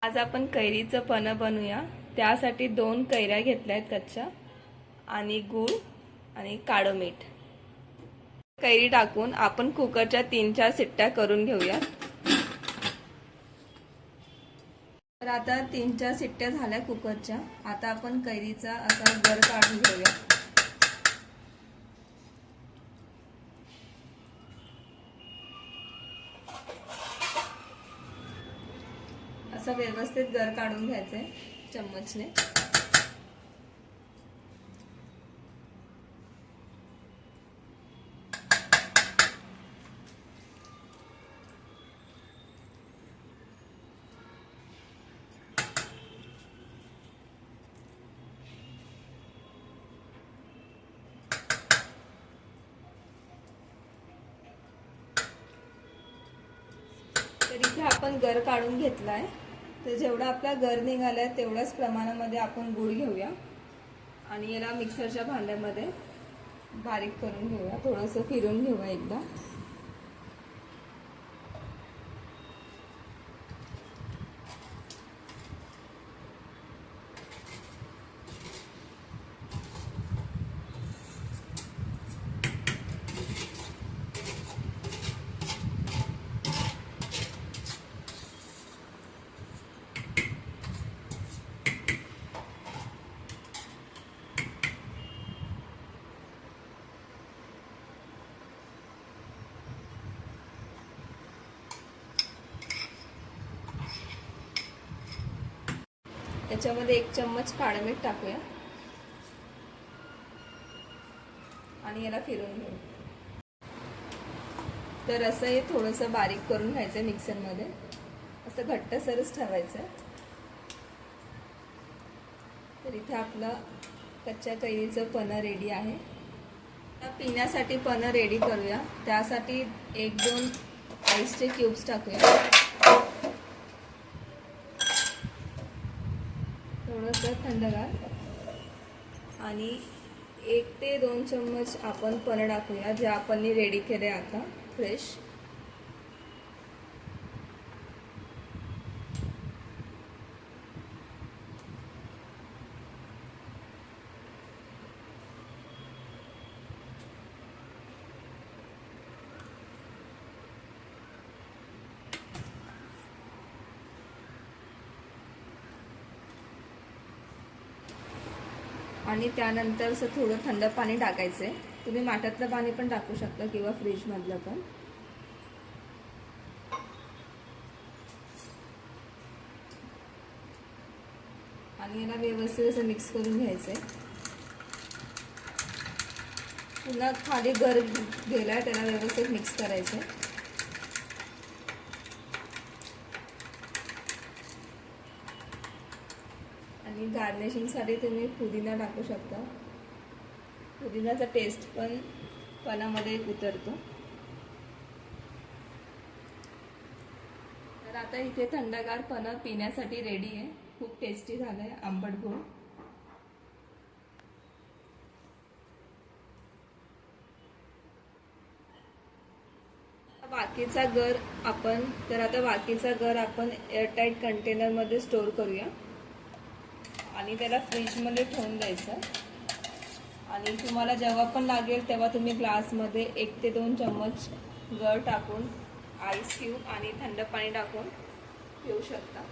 आज आपण कैरीचं पन्ह बनवूया। त्यासाठी 2 कैऱ्या घेतल्या आहेत कच्च्या आणि गूळ आणि काळं मीठ। कैरी टाकून आपण कुकरच्या 3-4 शिट्ट्या करून घेऊया। तर आता 3-4 शिट्ट्या झाल्या कुकरच्या। आता आपण कैरीचा असा गर काढून घेऊया। असं व्यवस्थित गर काढून घ्यायचंय चम्मचने। तर इथे आपण गर काढून घेतलाय। तर जेवढा आपला गर निघालाय तेवढ्याच प्रमाणामध्ये आपण गूळ घेऊया आणि याला मिक्सरच्या भांड्यामध्ये बारीक करून घेऊया। थोडंसं फिरून घेऊया एकदा। याच्यामध्ये 1 चम्मच काळं मीठ टाकूया आणि याला फिरवून घेऊ। तर असं हे थोडंसं बारीक करून घ्यायचं मिक्सर मध्ये। असं घट्टसरच ठेवायचं। तर इथे आपलं कच्च्या कैरीचं पन्ह रेडी आहे। आता पिण्यासाठी पन्ह रेडी करूया। त्यासाठी 1-2 आईसचे क्यूब्स टाकूया। थोडंसं थंडगार आणि 1 ते 2 चम्मच आपण पन्ह टाकूया जे आपण रेडी केले आता फ्रेश। आणि त्यानंतर असं थोडं थंड पाणी टाकायचंय। तुम्ही माठातलं पाणी पण टाकू शकता किंवा फ्रीज मधलं पण। आणि याला व्यवस्थित असं मिक्स करून घ्यायचंय। पुन्हा खाली गर गेलाय त्याला व्यवस्थित मिक्स करायचंय। आणि गार्निशिंग साठी तुम्ही पुदिना टाकू शकता। पुदिनाचा टेस्ट पण पन्हामध्ये उतरतो। तर आता इथे थंडगार पन्ह पिण्यासाठी रेडी आहे। खूप टेस्टी झालंय आंबट गोड। बाकीचा गर आपण एअरटाइट कंटेनर मध्ये स्टोर करूया आणि त्याला फ्रीज मध्ये ठेवून द्यायचं। आणि तुम्हाला जेव्हा पण लागेल तेव्हा तुम्ही ग्लास मध्ये 1 ते 2 चम्मच गर टाकून आईस क्यूब आणि थंड पाणी टाकून पिऊ शकता।